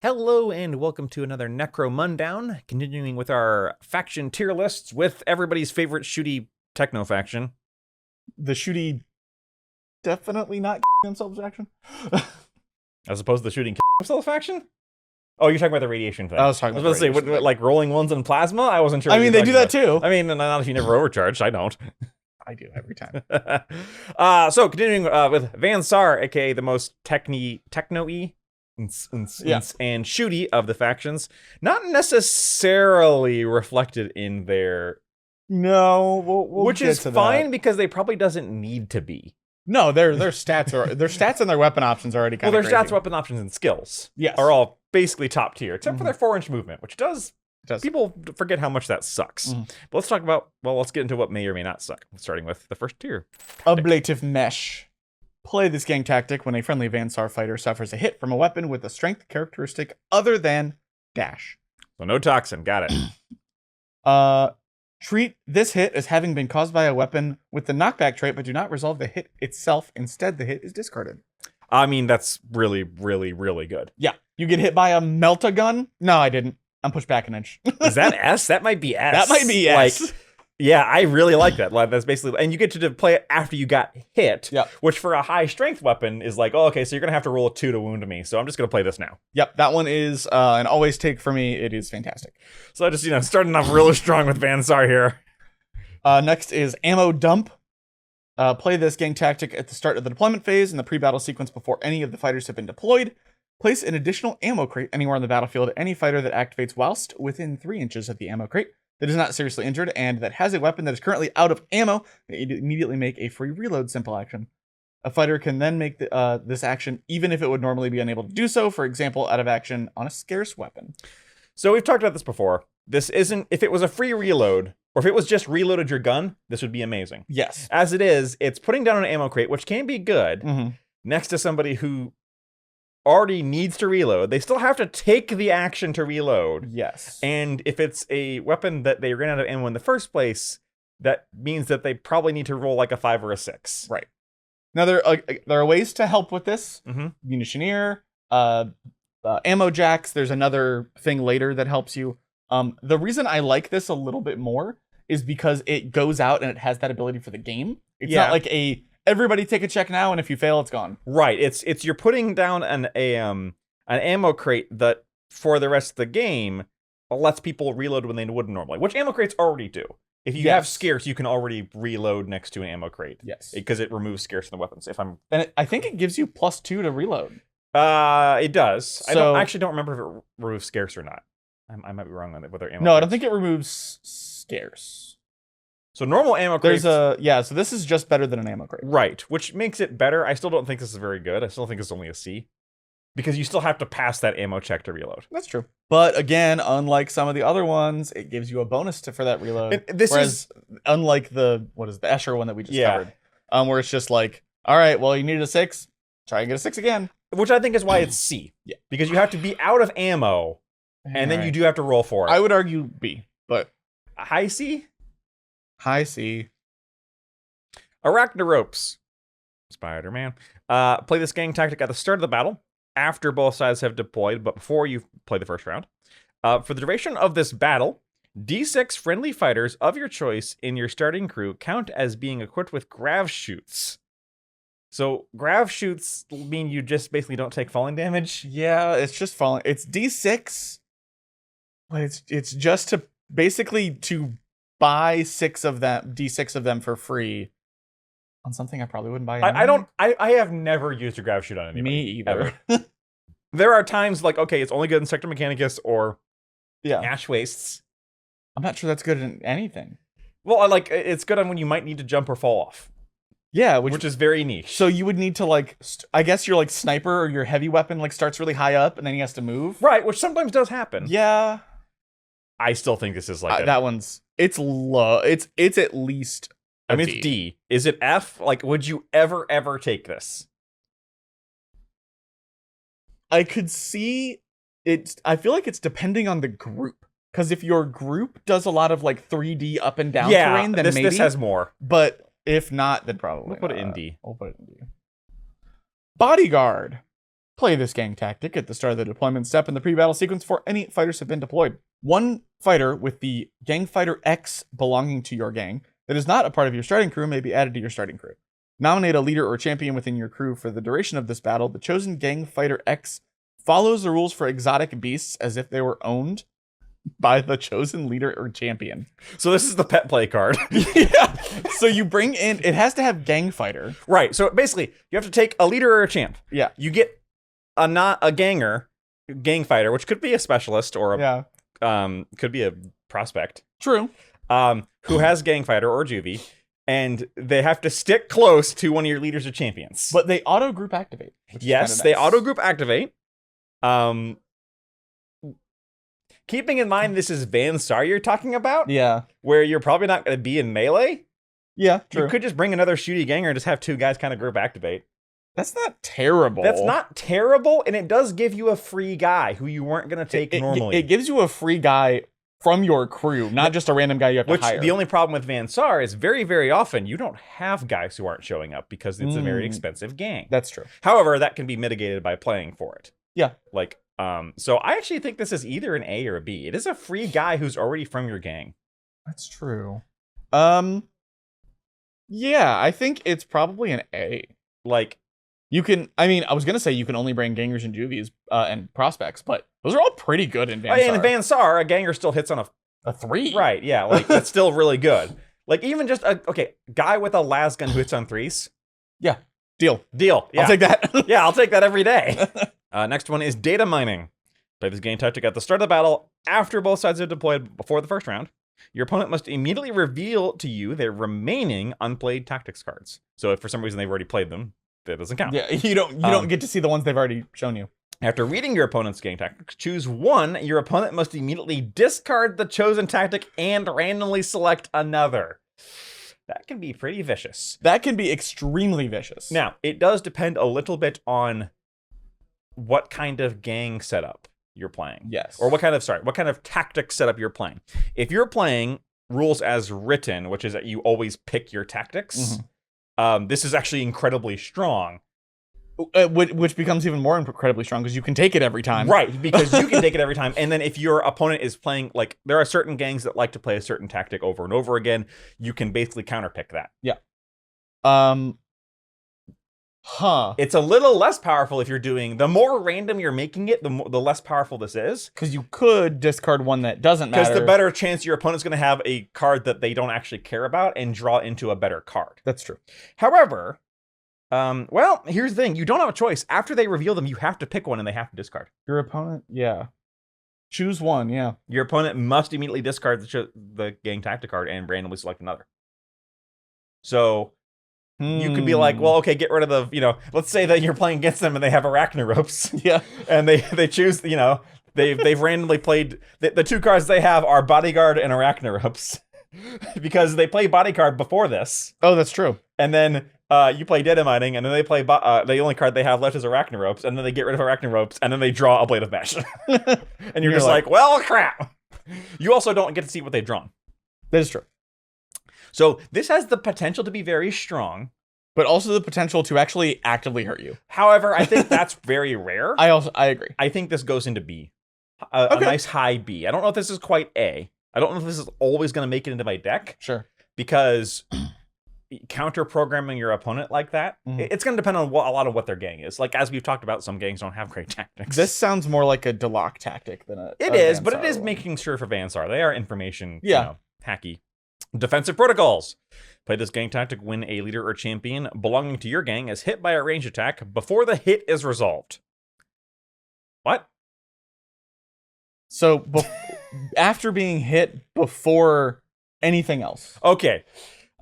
Hello and welcome to another Necromundown, continuing with our faction tier lists with everybody's favorite shooty techno faction. The shooty definitely not themselves faction. As opposed to the shooting themselves faction? Oh, you're talking about the radiation thing. I was talking about to say, what, like rolling ones in plasma? I wasn't sure. I mean, they do that too. I mean, not if you never overcharged. I don't. I do every time. So, continuing with Van Saar, aka the most techno-y and shooty of the factions, not necessarily reflected in their which is fine because they probably doesn't need to be. No, their stats and their weapon options are already kind of their stats, weapon options, and skills are all basically top tier, except for their 4-inch movement, which does people forget how much that sucks. But let's get into what may or may not suck, starting with the first tier. Ablative Mesh. Play this gang tactic when a friendly Van Saar fighter suffers a hit from a weapon with a strength characteristic other than dash. So no toxin, got it. Treat this hit as having been caused by a weapon with the knockback trait, but do not resolve the hit itself. Instead, the hit is discarded. I mean, that's really, really, really good. Yeah. You get hit by a melt-a-gun? No, I didn't. I'm pushed back an inch. Is that S? That might be S. That might be S. Like, yeah, I really like that. Like, that's basically, and you get to play it after you got hit, which for a high strength weapon is like, oh, okay, so you're gonna have to roll a 2 to wound me. So I'm just gonna play this now. Yep, that one is an always take for me. It is fantastic. So I just, starting off really strong with Van Saar here. Next is Ammo Dump. Play this gang tactic at the start of the deployment phase in the pre-battle sequence before any of the fighters have been deployed. Place an additional ammo crate anywhere on the battlefield. Any fighter that activates whilst within 3 inches of the ammo crate that is not seriously injured and that has a weapon that is currently out of ammo, they immediately make a free reload simple action. A fighter can then make this action even if it would normally be unable to do so, for example, out of action on a scarce weapon. So we've talked about this before. This isn't, if it was a free reload, or if it was just reloaded your gun, this would be amazing. Yes. As it is, it's putting down an ammo crate, which can be good, next to somebody who already needs to reload. They still have to take the action to reload. Yes. And if it's a weapon that they ran out of ammo in the first place, that means that they probably need to roll like a 5 or a 6. Right. Now, there are ways to help with this. Munitioneer, ammo jacks. There's another thing later that helps you. The reason I like this a little bit more is because it goes out and it has that ability for the game. It's not like everybody take a check now, and if you fail, it's gone. Right. It's you're putting down an ammo crate that for the rest of the game lets people reload when they wouldn't normally, which ammo crates already do. If you have scarce, you can already reload next to an ammo crate. Yes. Because it removes scarce in the weapons. I think it gives you +2 to reload. It does. So, I actually don't remember if it removes scarce or not. I might be wrong on whether ammo. No, I don't think it removes scarce. So normal ammo crates. So this is just better than an ammo crate. Right, which makes it better. I still don't think this is very good. I still think it's only a C. Because you still have to pass that ammo check to reload. That's true. But again, unlike some of the other ones, it gives you a bonus for that reload. Unlike the Escher one that we just covered. Where it's just like, all right, well, you needed a 6. Try and get a 6 again. Which I think is why it's C. Yeah. Because you have to be out of ammo, and then you do have to roll for it. I would argue B, but high C? High C. Arachnoropes. Spider-Man. Play this gang tactic at the start of the battle, after both sides have deployed, but before you play the first round. For the duration of this battle, D6 friendly fighters of your choice in your starting crew count as being equipped with grav shoots. So grav shoots mean you just basically don't take falling damage? Yeah, it's just falling. It's D6, but it's just to basically to buy D6 of them for free on something I probably wouldn't buy. I have never used a grav shoot on anybody. Me either. There are times like, okay, it's only good in Sector Mechanicus or Ash Wastes. I'm not sure that's good in anything. Well, it's good on when you might need to jump or fall off. Yeah, which is very niche. So you would need to I guess your sniper or your heavy weapon starts really high up and then he has to move. Right, which sometimes does happen. Yeah. I still think this is that one's it's low. It's at least it's D. Is it F? Would you ever take this? I could see it. I feel like it's depending on the group. Because if your group does a lot of 3D up and down terrain, then maybe this has more. But if not, then probably we'll put it in D. We'll put it in D. Bodyguard. Play this gang tactic at the start of the deployment step in the pre-battle sequence before any fighters have been deployed. One fighter with the gang fighter X belonging to your gang that is not a part of your starting crew may be added to your starting crew. Nominate a leader or champion within your crew for the duration of this battle. The chosen gang fighter X follows the rules for exotic beasts as if they were owned by the chosen leader or champion. So this is the pet play card. Yeah. So you bring in, it has to have gang fighter. Right. So basically, you have to take a leader or a champ. Yeah. You get a gang fighter, which could be a specialist or could be a prospect. True. Who has gang fighter or juvie, and they have to stick close to one of your leaders or champions. But they auto group activate. Yes, they auto group activate. Keeping in mind this is Van Saar you're talking about, Yeah. where you're probably not going to be in melee. Yeah, true. You could just bring another shooty ganger and just have two guys kind of group activate. That's not terrible. That's not terrible, and it does give you a free guy who you weren't going to take normally. It gives you a free guy from your crew, not just a random guy you have to hire. The only problem with Van Saar is very, very often you don't have guys who aren't showing up because it's a very expensive gang. That's true. However, that can be mitigated by playing for it. Yeah. So I actually think this is either an A or a B. It is a free guy who's already from your gang. That's true. Yeah, I think it's probably an A. You can, I was going to say you can only bring gangers and juvies and prospects, but those are all pretty good in Van Saar. In Van Saar, a ganger still hits on a 3. Right, yeah, that's still really good. Even just, guy with a lasgun who hits on 3s. Yeah, deal. Yeah. I'll take that. Yeah, I'll take that every day. Next one is data mining. Play this game tactic at the start of the battle after both sides have deployed before the first round. Your opponent must immediately reveal to you their remaining unplayed tactics cards. So if for some reason they've already played them, that doesn't count. Yeah, you don't get to see the ones they've already shown you. After reading your opponent's game tactics, choose one. Your opponent must immediately discard the chosen tactic and randomly select another. That can be pretty vicious. That can be extremely vicious. Now, it does depend a little bit on what kind of gang setup you're playing. Yes. Or what kind of tactic setup you're playing. If you're playing rules as written, which is that you always pick your tactics, this is actually incredibly strong. Which becomes even more incredibly strong because you can take it every time. Right, because you can take it every time. And then if your opponent is playing, there are certain gangs that like to play a certain tactic over and over again, you can basically counterpick that. Yeah. It's a little less powerful if you're doing, the more random you're making it, the less powerful this is. Because you could discard one that doesn't matter. Because the better chance your opponent's going to have a card that they don't actually care about and draw into a better card. That's true. However, here's the thing. You don't have a choice. After they reveal them, you have to pick one and they have to discard. Your opponent? Yeah. Choose one, yeah. Your opponent must immediately discard the gang tactic card and randomly select another. So you could be like, well, okay, get rid of the, let's say that you're playing against them and they have arachno ropes. Yeah. And they choose, they've randomly played, the two cards they have are bodyguard and arachno ropes. Because they play bodyguard before this. Oh, that's true. And then you play data mining, and then they play the only card they have left is arachno ropes, and then they get rid of arachno ropes, and then they draw a blade of mesh. And you're just like, well, crap. You also don't get to see what they've drawn. That is true. So this has the potential to be very strong, but also the potential to actually actively hurt you. However, I think that's very rare. I agree. I think this goes into B, a nice high B. I don't know if this is quite A. I don't know if this is always going to make it into my deck. Sure. Because counter programming your opponent like that, it's going to depend on a lot of what their gang is. As we've talked about, some gangs don't have great tactics. This sounds more like a Deloc tactic than a. It is, but it is making sure for Van Saar. They are information, yeah, hacky. Defensive protocols. Play this gang tactic when a leader or champion belonging to your gang is hit by a range attack before the hit is resolved. What? So after being hit before anything else. Okay.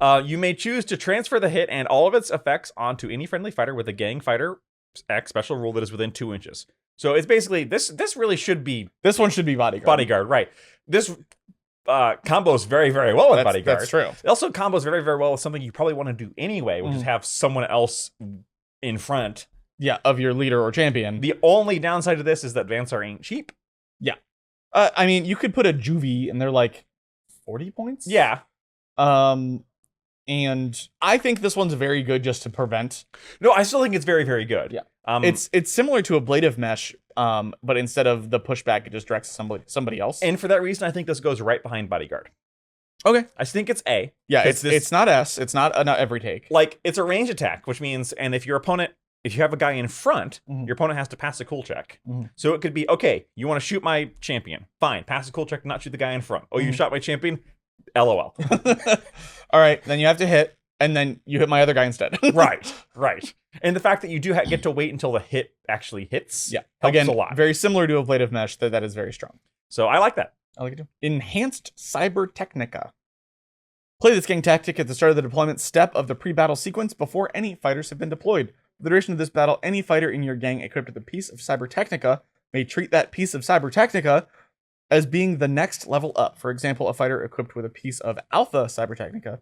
You may choose to transfer the hit and all of its effects onto any friendly fighter with a gang fighter X special rule that is within 2 inches. So it's basically, this really should be... This one should be bodyguard. Bodyguard, right. This combos very, very well with bodyguard. That's true. It also combos very, very well with something you probably want to do anyway, which is have someone else in front. Yeah, of your leader or champion. The only downside to this is that Van Saar ain't cheap. Yeah. You could put a juvie and they're 40 points? Yeah. And I think this one's very good just to prevent. No, I still think it's very, very good. Yeah. Um, It's similar to ablative mesh, but instead of the pushback, it just directs somebody else. and for that reason, I think this goes right behind bodyguard. Okay. I think it's A. Yeah, 'cause it's not S. It's not every take. like it's a range attack, which means, and if your opponent, if you have a guy in front, your opponent has to pass a cool check. So it could be, okay, you want to shoot my champion, fine, pass a cool check, not shoot the guy in front. Oh, you shot my champion, LOL. All right, then you have to hit, and then you hit my other guy instead. right. And the fact that you do get to wait until the hit actually hits, Yeah, helps again, a lot. very similar to ablative mesh. That is very strong. So I like that. I like it too. Enhanced Cyber Technica. Play this gang tactic at the start of the deployment step of the pre-battle sequence before any fighters have been deployed. For the duration of this battle, any fighter in your gang equipped with a piece of Cyber Technica may treat that piece of Cyber Technica as being the next level up. For example, a fighter equipped with a piece of Alpha Cyber Technica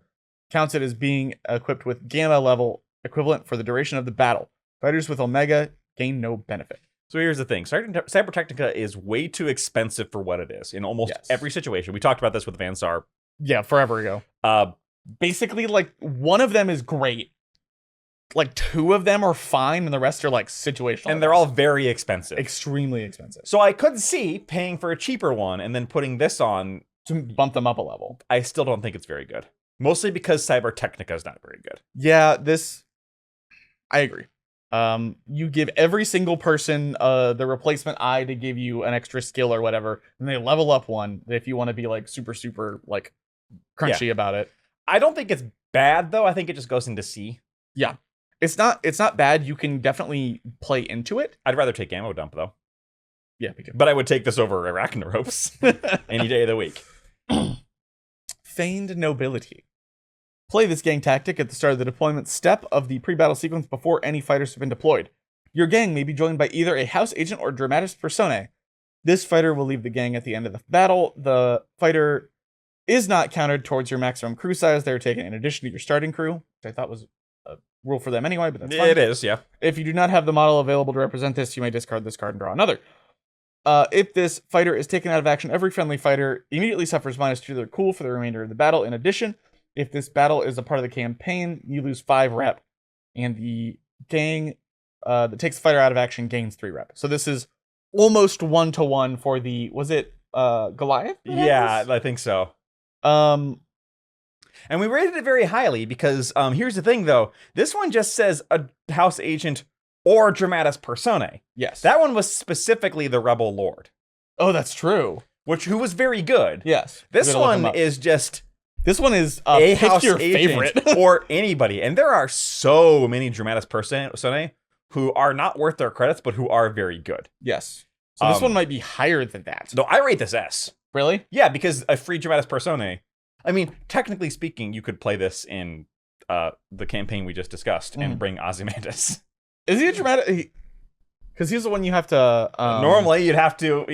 counts it as being equipped with Gamma level equivalent for the duration of the battle. Fighters with Omega gain no benefit. So here's the thing. Cyber Technica is way too expensive for what it is in almost every situation. We talked about this with Van Saar. Yeah, forever ago. Basically, like, one of them is great. Like, two of them are fine, and the rest are, like, situational. And they're all very expensive. extremely expensive. So I could see paying for a cheaper one and then putting this on. To bump them up a level. I still don't think it's very good. Mostly because Cyber Technica is not very good. Yeah, I agree. You give every single person the replacement eye to give you an extra skill or whatever, and they level up one if you want to be, like, super, like, crunchy about it. I don't think it's bad, though. I think it just goes into C. Yeah. It's not bad. You can definitely play into it. I'd rather take Ammo Dump, though. Yeah, me too. But I would take this over Arachnoropes any day of the week. Feigned Nobility. Play this gang tactic at the start of the deployment step of the pre-battle sequence before any fighters have been deployed. Your gang may be joined by either a house agent or dramatis personae. This fighter will leave the gang at the end of the battle. The fighter is not counted towards your maximum crew size. They're taken in addition to your starting crew, which I thought was a rule for them anyway, but that's fine. It is, yeah. If you do not have the model available to represent this, you may discard this card and draw another. If this fighter is taken out of action, every friendly fighter immediately suffers -2 to their cool for the remainder of the battle. In addition, if this battle is a part of the campaign, you lose 5 rep, and the gang that takes the fighter out of action gains 3 rep. So this is almost 1-to-1 for the, was it Goliath? Yeah, I think so. And we rated it very highly because here's the thing, though. This one just says a house agent or dramatis personae. Yes. That one was specifically the Rebel Lord. Oh, that's true. Who was very good. Yes. This one is just this one is a pick house your agent favorite. or anybody. And there are so many dramatis personae who are not worth their credits, but who are very good. Yes. So this one might be higher than that. No, I rate this S. Really? Yeah, because a free dramatis personae. I mean, technically speaking, you could play this in the campaign we just discussed and bring Ozymandias. Is he a dramatic? Because he's the one you have to. Normally, you'd have to.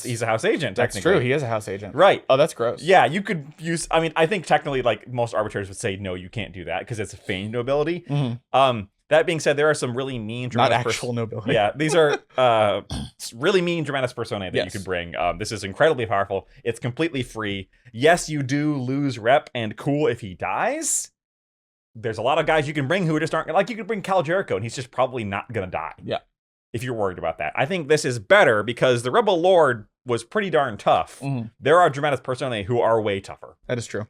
He's a house agent. That's technically. true. He is a house agent. Right. Oh, that's gross. Yeah, you could use. I mean, I think technically, like most arbitrators would say, no, you can't do that because it's a feigned nobility. That being said, there are some really mean not actual nobility. Yeah, these are really mean dramatis personae that you could bring. This is incredibly powerful. It's completely free. Yes, you do lose rep and cool if he dies. There's a lot of guys you can bring who just aren't like you could bring Cal Jericho and he's just probably not gonna die. Yeah. If you're worried about that, I think this is better because the Rebel Lord was pretty darn tough. There are dramatis personae who are way tougher. That is true.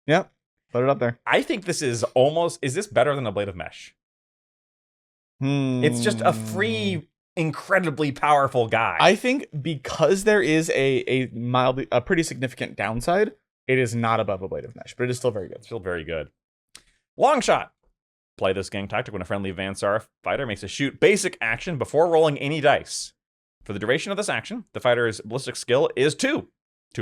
Yep. Put it up there. I think this is almost. Is this better than a Blade of Mesh? It's just a free, incredibly powerful guy. I think because there is a pretty significant downside, it is not above a Blade of Mesh, but it is still very good. Still very good. Long shot. Play this gang tactic when a friendly Van Saar fighter makes a shoot basic action before rolling any dice. For the duration of this action, the fighter's ballistic skill is 2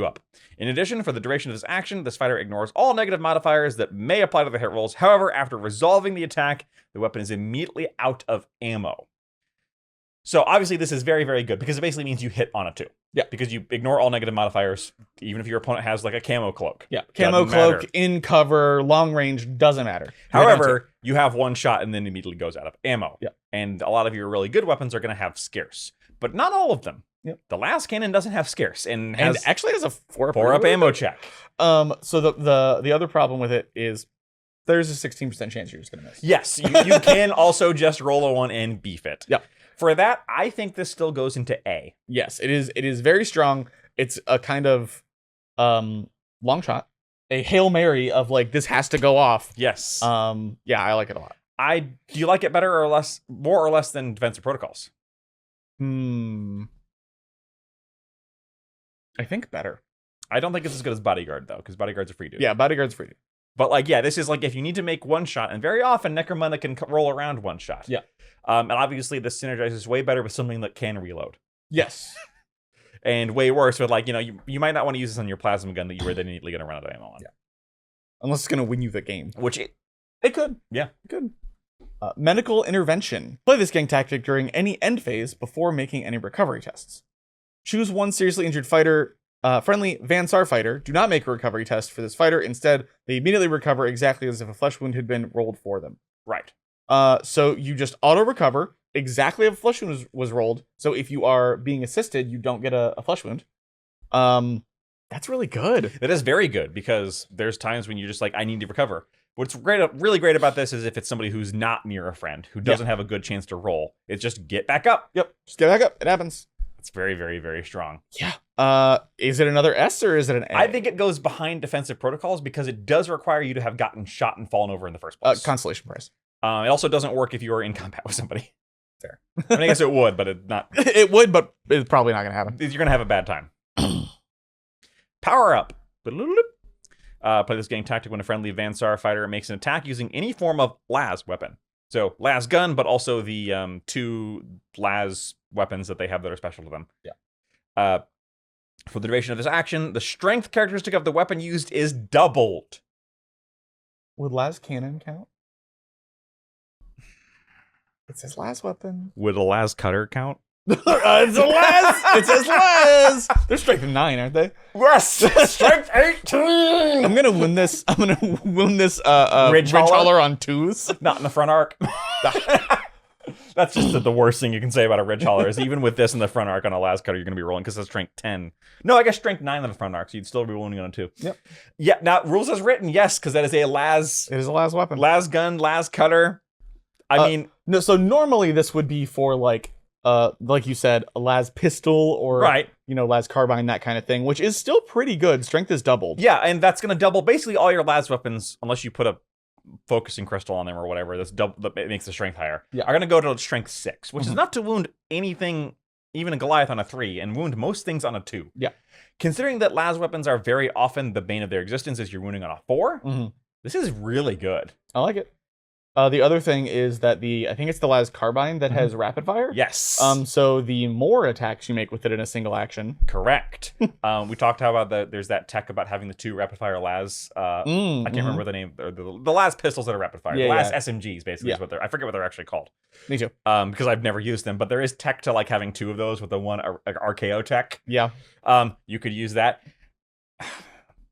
up. In addition, for the duration of this action, this fighter ignores all negative modifiers that may apply to the hit rolls. However, after resolving the attack, the weapon is immediately out of ammo. So obviously this is very, very good because it basically means you hit on a 2. Yeah. Because you ignore all negative modifiers, even if your opponent has like a camo cloak. Yeah. Camo cloak, in cover, long range, doesn't matter. However, you have one shot and then immediately goes out of ammo. Yeah. And a lot of your really good weapons are going to have scarce, but not all of them. Yep. The last cannon doesn't have scarce and actually has a 4 up ammo check. So the other problem with it is there's a 16% chance you're just gonna miss. Yes, you can also just roll a 1 and beef it. Yep. For that, I think this still goes into A. Yes, it is. It is very strong. It's a kind of long shot, a Hail Mary of like this has to go off. Yes. Yeah, I like it a lot. Do you like it better or less, more or less than Defensive Protocols? I think better. I don't think it's as good as Bodyguard though, because Bodyguard's a free dude. Yeah, Bodyguard's free. But like, yeah, this is like if you need to make one shot, and very often Necromundown can roll around one shot. Yeah. And obviously this synergizes way better with something that can reload. Yes. And way worse with like, you might not want to use this on your plasma gun that you were then immediately going to run out of ammo on. Yeah. Unless it's going to win you the game. Which it could. Yeah. It could. Medical intervention. Play this gang tactic during any end phase before making any recovery tests. Choose one seriously injured fighter, friendly Van Saar fighter. Do not make a recovery test for this fighter. Instead, they immediately recover exactly as if a flesh wound had been rolled for them. Right. So you just auto recover exactly if a flesh wound was rolled. So if you are being assisted, you don't get a flesh wound. That's really good. That is very good because there's times when you're just like, I need to recover. What's really great about this is if it's somebody who's not near a friend, who doesn't have a good chance to roll, it's just get back up. Yep. Just get back up. It happens. It's very, very, very strong. Yeah. Is it another S or is it an A? I think it goes behind Defensive Protocols because it does require you to have gotten shot and fallen over in the first place. Constellation prize. It also doesn't work if you are in combat with somebody. Fair. I mean, I guess it would, but it's not. It would, but it's probably not going to happen. You're going to have a bad time. Power up. Play this gang tactic when a friendly Van Saar fighter makes an attack using any form of las weapon. So las gun, but also the 2 las weapons that they have that are special to them. Yeah. For the duration of this action, the strength characteristic of the weapon used is doubled. Would las cannon count? It says las weapon. Would a las cutter count? It's a las. It says las. They're strength 9, aren't they? Yes, strength 18. I'm gonna win this. Ridge Hauler? Hauler on 2s. Not in the front arc. That's just the worst thing you can say about a Ridge Hauler is even with this in the front arc on a las cutter, you're going to be rolling because it's strength 10. No, I guess strength 9 on the front arc, so you'd still be rolling on a 2. Yep. Yeah, now, rules as written, yes, because that is a las... It is a las weapon. Las gun, las cutter. I mean... No, so normally this would be for, like you said, a las pistol or, right. Las carbine, that kind of thing, which is still pretty good. Strength is doubled. Yeah, and that's going to double basically all your las weapons, unless you put a focusing crystal on them or whatever, that makes the strength higher, are going to go to strength 6, which is not to wound anything, even a Goliath on a 3, and wound most things on a 2. Yeah. Considering that las weapons are very often the bane of their existence as you're wounding on a 4, this is really good. I like it. The other thing is that I think it's the las carbine that has rapid fire. Yes. So the more attacks you make with it in a single action. Correct. We talked about there's that tech about having the 2 rapid fire las. I can't remember the name. Or the las pistols that are rapid fire. Yeah, the las SMGs basically is Yeah. I forget what they're actually called. Me too. Because I've never used them, but there is tech to like having 2 of those with the one RKO tech. Yeah. You could use that.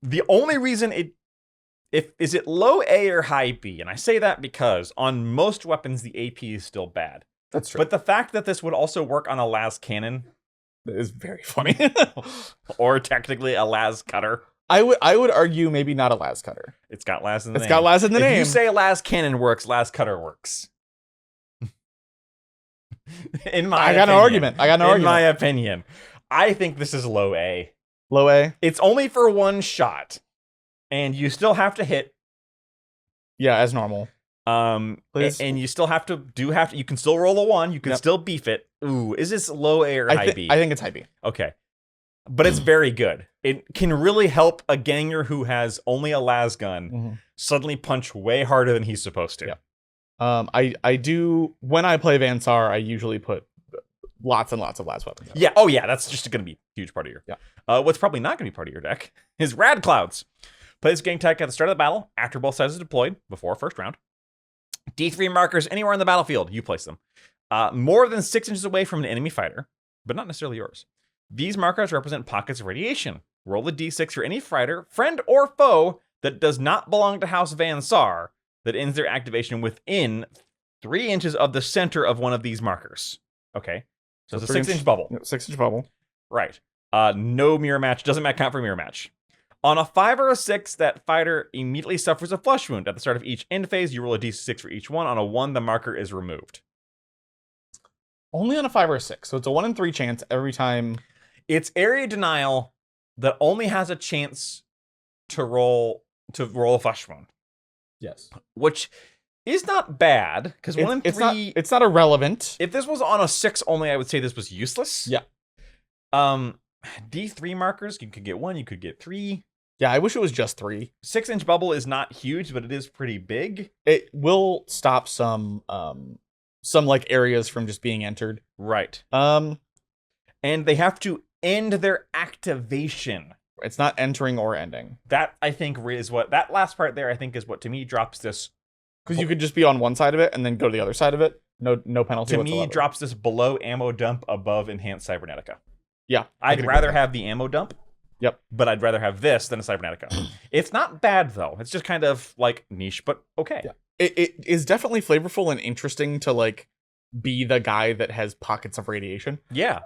The only reason is it low A or high B? And I say that because on most weapons, the AP is still bad. That's true. But the fact that this would also work on a las cannon is very funny. or technically a las cutter. I would argue maybe not a las cutter. It's got las in the name. It's got las in the name. If you say las cannon works, las cutter works. In my opinion. I got an argument. In my opinion. I think this is low A. Low A? It's only for one shot. And you still have to hit. Yeah, as normal. Please. And you still have to you can still roll a 1, you can still beef it. Ooh, is this low A or high B? I think it's high B. Okay. But it's very good. It can really help a ganger who has only a las gun suddenly punch way harder than he's supposed to. Yeah. I do when I play Van Saar, I usually put lots and lots of las weapons. Yeah. Oh yeah, that's just going to be a huge part of your. Yeah. What's probably not going to be part of your deck is Rad Clouds. Play this gang tactic at the start of the battle, after both sides are deployed, before first round. D3 markers anywhere on the battlefield, you place them. More than 6 inches away from an enemy fighter, but not necessarily yours. These markers represent pockets of radiation. Roll a d6 for any fighter, friend or foe, that does not belong to House Van Saar, that ends their activation within 3 inches of the center of one of these markers. Okay, so it's a 6-inch bubble. 6-inch bubble. Right. No mirror match, doesn't count for mirror match. On a 5 or a 6, that fighter immediately suffers a flesh wound. At the start of each end phase, you roll a d6 for each one. On a 1, the marker is removed. Only on a 5 or a 6, so it's a 1 in 3 chance every time. It's area denial that only has a chance to roll a flesh wound. Yes. Which is not bad, because 1 in 3... It's not irrelevant. If this was on a 6 only, I would say this was useless. Yeah. D3 markers, you could get 1, you could get 3. Yeah, I wish it was just 3. 6-inch bubble is not huge, but it is pretty big. It will stop some like areas from just being entered. Right. And they have to end their activation. It's not entering or ending. That, I think, is what... That last part there, I think, is what, to me, drops this... Because you could just be on one side of it and then go to the other side of it. No penalty whatsoever. To me, drops this below ammo dump, above enhanced cybernetica. Yeah. I'd rather have the ammo dump. Yep. But I'd rather have this than a cybernetica. It's not bad, though. It's just kind of, like, niche, but okay. Yeah. It is definitely flavorful and interesting to, like, be the guy that has pockets of radiation. Yeah.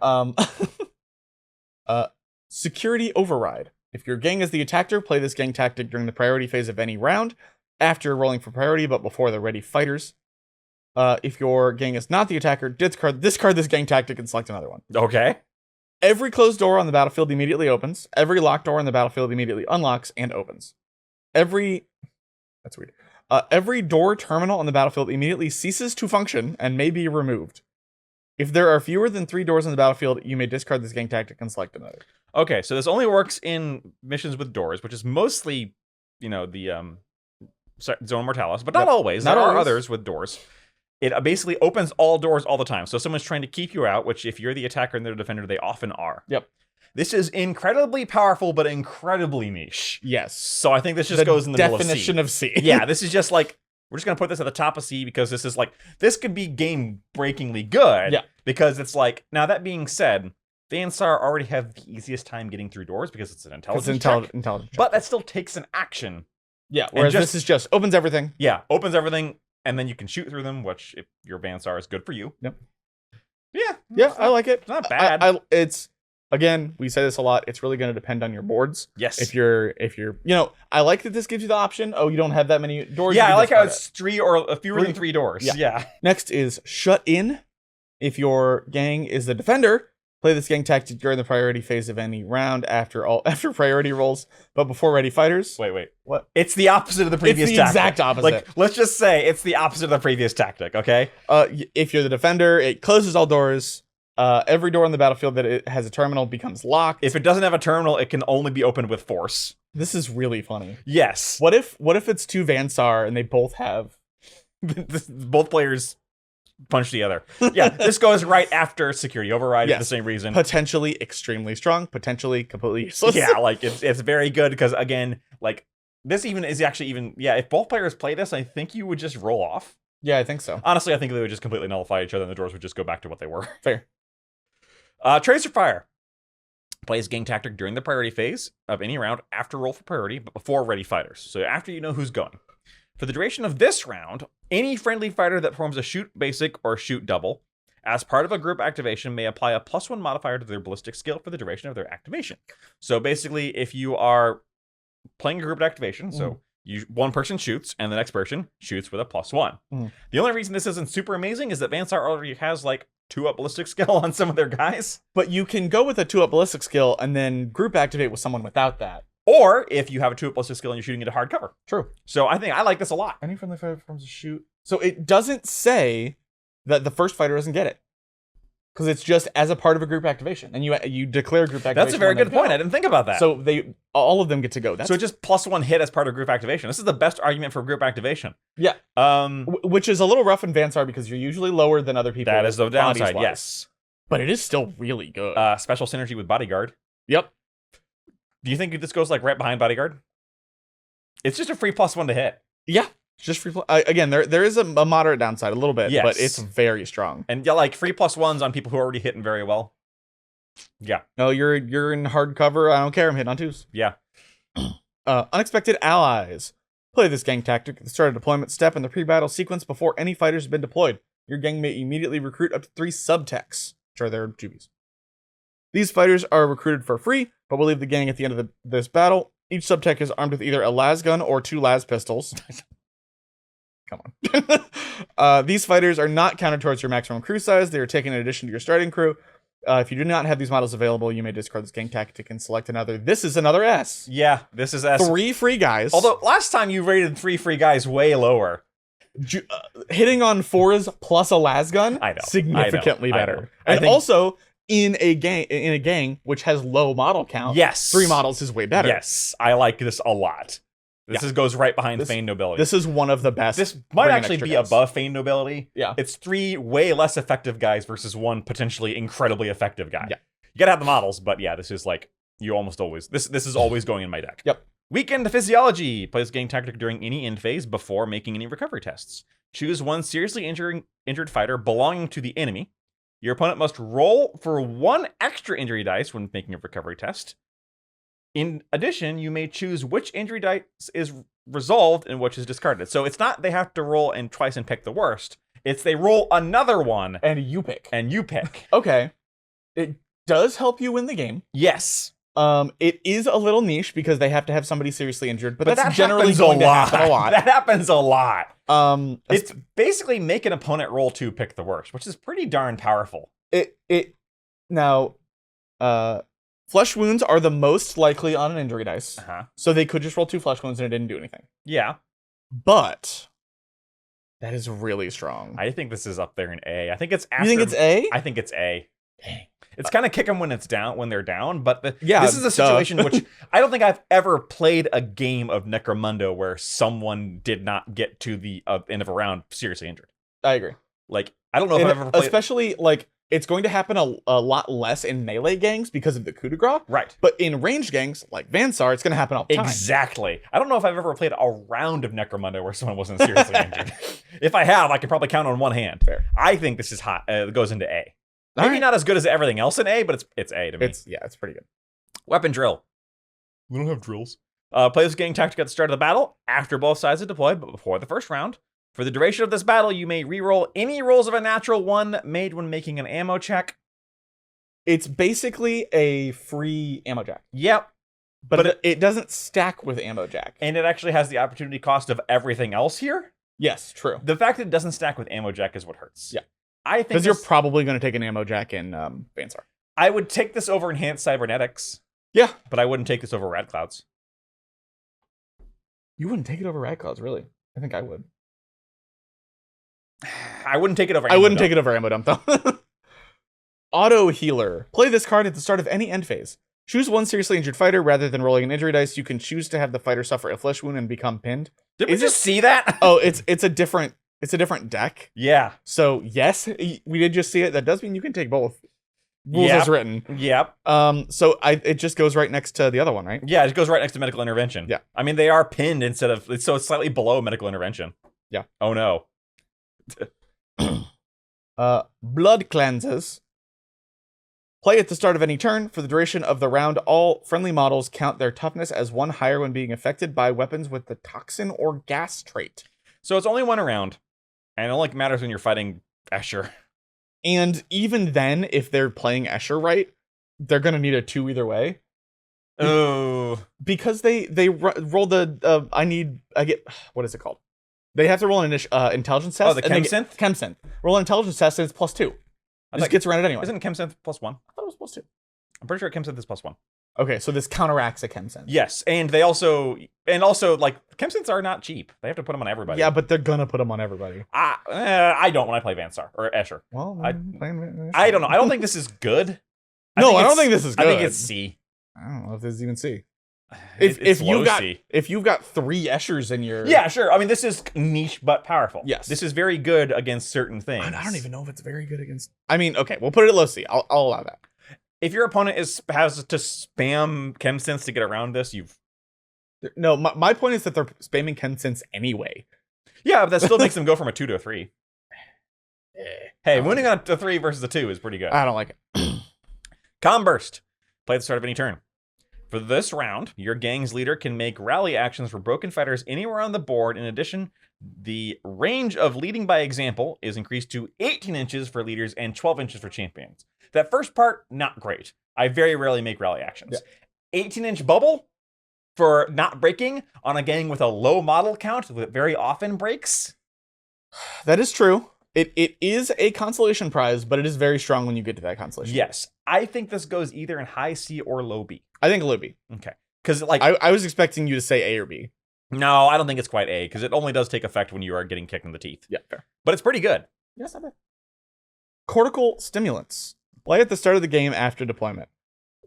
Security override. If your gang is the attacker, play this gang tactic during the priority phase of any round, after rolling for priority, but before the ready fighters. If your gang is not the attacker, discard this gang tactic and select another one. Okay. Every closed door on the battlefield immediately opens. Every locked door on the battlefield immediately unlocks and opens. That's weird. Every door terminal on the battlefield immediately ceases to function and may be removed. If there are fewer than 3 doors on the battlefield, you may discard this gang tactic and select another. Okay, so this only works in missions with doors, which is mostly, the Zone Mortalis, but not always. There are others with doors. It basically opens all doors all the time. So if someone's trying to keep you out, which if you're the attacker and they're the defender, they often are. Yep. This is incredibly powerful, but incredibly niche. Yes. So I think this just goes in the middle of C. Definition of C. Yeah, this is just like, we're just going to put this at the top of C because this is like, this could be game-breakingly good. Yeah. Because it's like, now that being said, the Ansar already have the easiest time getting through doors because it's an intelligence check. But that still takes an action. Yeah, whereas this is just opens everything. Yeah, opens everything, and then you can shoot through them, which, if your Vansar, is good for you. Yep. Yeah, I like it. It's not bad. It's, again, we say this a lot, it's really going to depend on your boards. Yes. If you're, I like that this gives you the option, you don't have that many doors. Yeah, I like how it's 3 or fewer than 3 doors. Yeah. Next is shut in. If your gang is the defender, play this gang tactic during the priority phase of any round after priority rolls, but before ready fighters. Wait. What? It's the opposite of the previous tactic. It's the tactic. exact opposite. Like, let's just say it's the opposite of the previous tactic, okay? If you're the defender, it closes all doors. Every door on the battlefield that it has a terminal becomes locked. If it doesn't have a terminal, it can only be opened with force. This is really funny. Yes. What if it's 2 Vansar and they both have... both players punch the other. Yeah, this goes right after security override for the same reason. Potentially extremely strong, potentially completely useless. Yeah, like it's very good because, again, like this even is actually if both players play this, I think you would just roll off. Yeah, I think so. Honestly, I think they would just completely nullify each other and the doors would just go back to what they were. Fair. Tracer Fire. Plays gang tactic during the priority phase of any round after roll for priority, but before ready fighters. So after you know who's going. For the duration of this round, any friendly fighter that performs a shoot basic or shoot double as part of a group activation may apply a +1 modifier to their ballistic skill for the duration of their activation. So basically, if you are playing a group activation, so one person shoots and the next person shoots with a +1. The only reason this isn't super amazing is that Vansar already has like 2-up ballistic skill on some of their guys. But you can go with a 2-up ballistic skill and then group activate with someone without that. Or if you have a 2-up ballistic skill and you're shooting into hard cover. True. So I like this a lot. Any friendly fighter performs a shoot. So it doesn't say that the first fighter doesn't get it. Because it's just as a part of a group activation. And you declare group activation. That's a very good point. I didn't think about that. So all of them get to go. So just +1 hit as part of group activation. This is the best argument for group activation. Yeah. Which is a little rough in Vansar because you're usually lower than other people. That is the downside, yes. But it is still really good. Special synergy with Bodyguard. Yep. Do you think this goes like right behind Bodyguard? It's just a free +1 to hit. Yeah. Just free. Again, there is a moderate downside, a little bit, yes. But it's very strong. And yeah, like free +1s on people who are already hitting very well. Yeah. No, you're in hard cover. I don't care. I'm hitting on 2s. Yeah. Unexpected allies. Play this gang tactic at the start of deployment step in the pre-battle sequence before any fighters have been deployed. Your gang may immediately recruit up to 3 subtechs, which are their jubies. These fighters are recruited for free, but will leave the gang at the end of this battle Each subtech is armed with either a las gun or 2 las pistols. Come on. These fighters are not counted towards your maximum crew size. They are taken in addition to your starting crew. If you do not have these models available, you may discard this gang tactic and select another. This is another S. Yeah, this is S. 3 free guys. Although last time you rated 3 free guys way lower. Hitting on 4s plus a las gun, I know. significantly I know. better. And also in a gang which has low model count, Yes. 3 models is way better. Yes, I like this a lot. This goes right behind Feign Nobility. This is one of the best. This might bring actually extra be guys. above Feign Nobility. Yeah. It's 3 way less effective guys versus 1 potentially incredibly effective guy. Yeah. You gotta have the models, but yeah, this is like, you almost always, this is always going in my deck. Yep. Weakened Physiology. Plays gang tactic during any end phase before making any recovery tests. Choose one seriously injured fighter belonging to the enemy. Your opponent must roll for 1 extra injury dice when making a recovery test. In addition, you may choose which injury dice is resolved and which is discarded. So it's not they have to roll and twice and pick the worst. It's they roll another one And you pick. and you pick. Okay. It does help you win the game. Yes. It is a little niche because they have to have somebody seriously injured, but But that's that generally happens going to happen a lot. That happens a lot. It's It's basically make an opponent roll 2, pick the worst, which is pretty darn powerful. now flesh wounds are the most likely on an injury dice. Uh-huh. So they could just roll 2 flesh wounds and it didn't do anything. Yeah. But that is really strong. I think this is up there in A. I think it's after, You think it's A? I think it's A. Dang. It's kind of kick them when it's down, when they're down, but Yeah, this is a duh. situation which I don't think I've ever played a game of Necromundo where someone did not get to the end of a round seriously injured. I agree. Like, I don't know if And I've ever played. especially like it's going to happen a lot less in melee gangs because of the coup de grace. Right. But in range gangs like Vansar, it's going to happen all the time. Exactly. I don't know if I've ever played a round of Necromundo where someone wasn't seriously injured. If I have, I can probably count on one hand. Fair. I think this is hot. It goes into A. All Maybe right. not as good as everything else in A, but it's A to me. It's pretty good. Weapon drill. We don't have drills. Play this gang tactic at the start of the battle, after both sides have deployed, but before the first round. For the duration of this battle, you may reroll any rolls of a natural 1 made when making an ammo check. It's basically a free ammo jack, Yep. but it doesn't stack with ammo jack. And it actually has the opportunity cost of everything else here. Yes, true. The fact that it doesn't stack with ammo jack is what hurts. Yeah. I think Because you're probably going to take an ammo jack in Vansar. I would take this over Enhanced Cybernetics, Yeah. but I wouldn't take this over Rad Clouds. You wouldn't take it over Rad Clouds, really? I think I would. I wouldn't take it over I wouldn't Ammo take it over ammo dump, though. Auto Healer. Play this card at the start of any end phase. Choose one seriously injured fighter rather than rolling an injury dice. You can choose to have the fighter suffer a flesh wound and become pinned. Did we Is just see that? Oh, it's a different deck. Yeah. So yes, we did just see it. That does mean you can take both. Rules Yep. as written. Yep. So it just goes right next to the other one, right? Yeah, it goes right next to medical intervention. Yeah. I mean, they are pinned instead of, so it's slightly below medical intervention. Yeah. Oh no. Blood cleanses. Play at the start of any turn. For the duration of the round, all friendly models count their toughness as 1 higher when being affected by weapons with the toxin or gas trait. So it's only 1 around, and it only matters when you're fighting Escher. And even then, if they're playing Escher right, they're gonna need a 2 either way. Oh. Because they roll the I get what is it called? They have to roll an intelligence test. Oh, the and they get- Chemsynth? Chemsynth. Roll an intelligence test and it's +2. It just gets around it anyway. Isn't Chemsynth +1? I thought it was +2. I'm pretty sure Chemsynth is +1. Okay, so this counteracts a Chemsynth. Yes, and they also like Chemsynths are not cheap. They have to put them on everybody. Yeah, but they're gonna put them on everybody. I don't when I play Vansar or Escher. Well, I don't know. I don't think this is good. I don't think this is good. I think it's C. I don't know if this is even C. It's If low you got C. if you've got 3 Eschers in your Yeah, sure. I mean, this is niche but powerful. Yes. This is very good against certain things. I don't even know if it's very good against. I mean, okay, we'll put it at low C. I'll allow that. If your opponent has to spam Chemsynths to get around this, you've No, my point is that they're spamming Chemsynths anyway. yeah, but that still makes them go from a 2 to a 3. Hey, I don't winning on a 3 versus a 2 is pretty good. I don't like it. Calm Burst. Play at the start of any turn. For this round, your gang's leader can make rally actions for broken fighters anywhere on the board. In addition, the range of leading by example is increased to 18 inches for leaders and 12 inches for champions. That first part, not great. I very rarely make rally actions. 18-inch bubble, for not breaking on a gang with a low model count that very often breaks. That is true. It is a consolation prize, but it is very strong when you get to that consolation. Yes. I think this goes either in high C or low B. I think low B. Okay. Because like I was expecting you to say A or B. No, I don't think it's quite A, because it only does take effect when you are getting kicked in the teeth. Yeah, fair. But it's pretty good. Yes, not bad. Cortical stimulants. Play at the start of the game after deployment.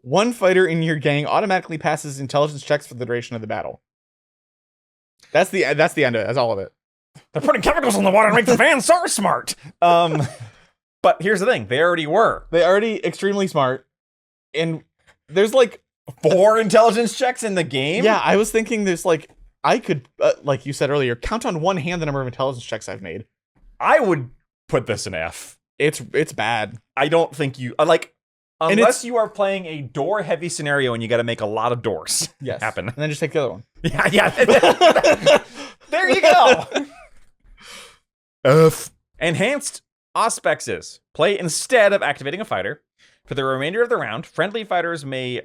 One fighter in your gang automatically passes intelligence checks for the duration of the battle. That's the end of it. That's all of it. They're putting chemicals in the water to make the fans Saar smart. But here's the thing. They already were. They already extremely smart. And there's like 4 intelligence checks in the game? Yeah, I was thinking there's like, I could, like you said earlier, count on one hand the number of intelligence checks I've made. I would put this in F. It's bad. I don't think you, unless you are playing a door-heavy scenario and you got to make a lot of doors happen. And then just take the other one. Yeah. There you go. F. Enhanced Auspexes. Play instead of activating a fighter. For the remainder of the round, friendly fighters may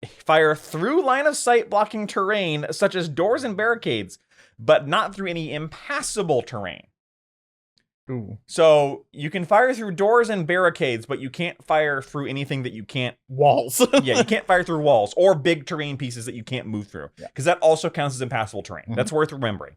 fire through line of sight blocking terrain, such as doors and barricades, but not through any impassable terrain. Ooh. So you can fire through doors and barricades, but you can't fire through anything that you can't... Walls. Yeah, you can't fire through walls or big terrain pieces that you can't move through, because that also counts as impassable terrain. Mm-hmm. That's worth remembering.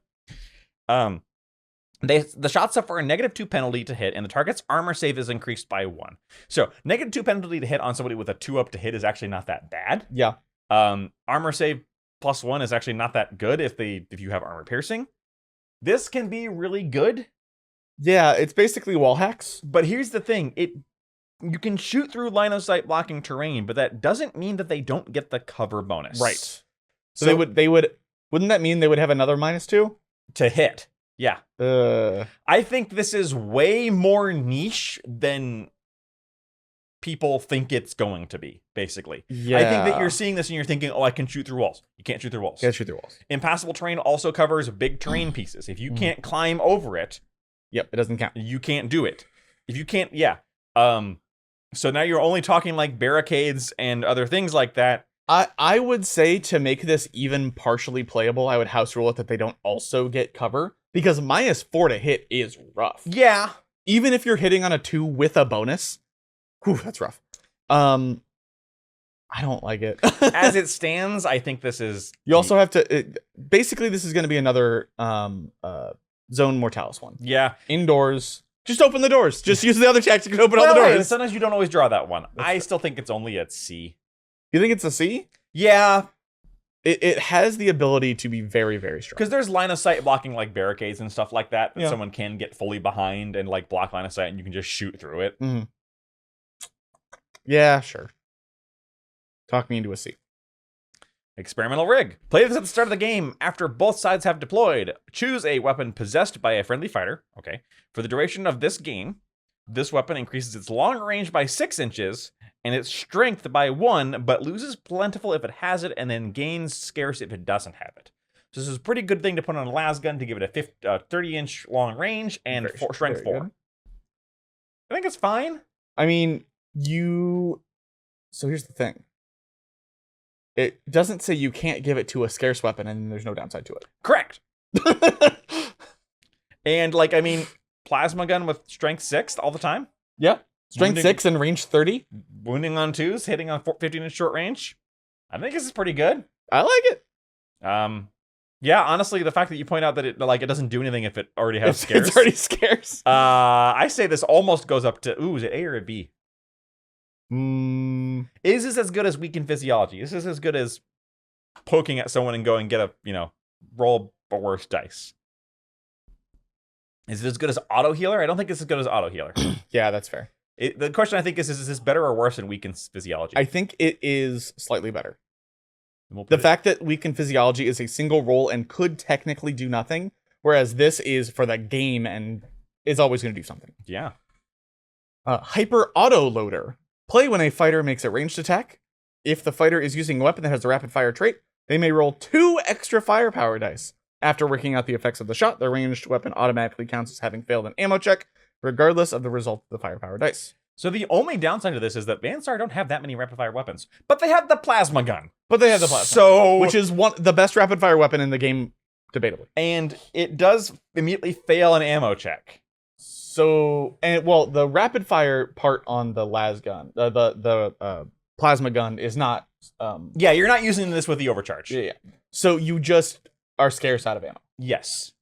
The shots suffer a -2 penalty to hit, and the target's armor save is increased by 1. So -2 penalty to hit on somebody with a 2-up to hit is actually not that bad. Yeah. Armor save +1 is actually not that good if you have armor piercing. This can be really good. Yeah, it's basically wall hacks. But here's the thing: you can shoot through line of sight blocking terrain, but that doesn't mean that they don't get the cover bonus. Right. So they would. Wouldn't that mean they would have another -2 to hit? Yeah. I think this is way more niche than people think it's going to be, basically. Yeah. I think that you're seeing this and you're thinking, oh, I can shoot through walls. You can't shoot through walls. Can't shoot through walls. Impassable terrain also covers big terrain pieces. If you can't climb over it, yep, it doesn't count. You can't do it. If you can't, yeah. So now you're only talking like barricades and other things like that. I would say to make this even partially playable, I would house rule it that they don't also get cover, because -4 to hit is rough. Yeah. Even if you're hitting on a 2 with a bonus, whew, that's rough. I don't like it. As it stands, I think this is... You also have to... basically, this is going to be another Zone Mortalis one. Yeah. Indoors. Just open the doors. Just use the other tactic to open all the doors. Sometimes you don't always draw that one. I still think it's only at C. You think it's a C? Yeah. It has the ability to be very, very strong. Because there's line of sight blocking like barricades and stuff like that someone can get fully behind and like block line of sight and you can just shoot through it. Mm-hmm. Yeah, sure. Talk me into a C. Experimental rig. Play this at the start of the game after both sides have deployed. Choose a weapon possessed by a friendly fighter. Okay. For the duration of this game, this weapon increases its long range by 6 inches and its strength by 1, but loses plentiful if it has it and then gains scarce if it doesn't have it. So this is a pretty good thing to put on a las gun to give it a 30-inch long range and strength 4. Good. I think it's fine. I mean, so here's the thing. It doesn't say you can't give it to a scarce weapon and there's no downside to it. Correct. And like, I mean, plasma gun with strength 6 all the time. Yeah. Strength 6 and range 30. Wounding on 2s, hitting on 15-inch short range. I think this is pretty good. I like it. Yeah, honestly, the fact that you point out that it doesn't do anything if it already has scarce. It's already scarce. I say this almost goes up to, is it A or a B? Is this as good as weakened physiology? Is this as good as poking at someone and going get roll a worse dice? Is it as good as auto healer? I don't think it's as good as auto healer. Yeah, that's fair. The question I think is this better or worse than weakened physiology? I think it is slightly better. The fact that weakened physiology is a single roll and could technically do nothing, whereas this is for the game and is always going to do something. Yeah. Hyper auto loader. Play when a fighter makes a ranged attack. If the fighter is using a weapon that has a rapid fire trait, they may roll 2 extra firepower dice. After working out the effects of the shot, the ranged weapon automatically counts as having failed an ammo check, regardless of the result of the firepower dice. So the only downside to this is that Saar don't have that many rapid fire weapons, but they have the plasma gun. But they have the plasma, So, which is the best rapid fire weapon in the game, debatably. and it does immediately fail an ammo check. So, the rapid fire part on the las gun, the plasma gun is not. Yeah, you're not using this with the overcharge. Yeah. So you just are scarce out of ammo. Yes.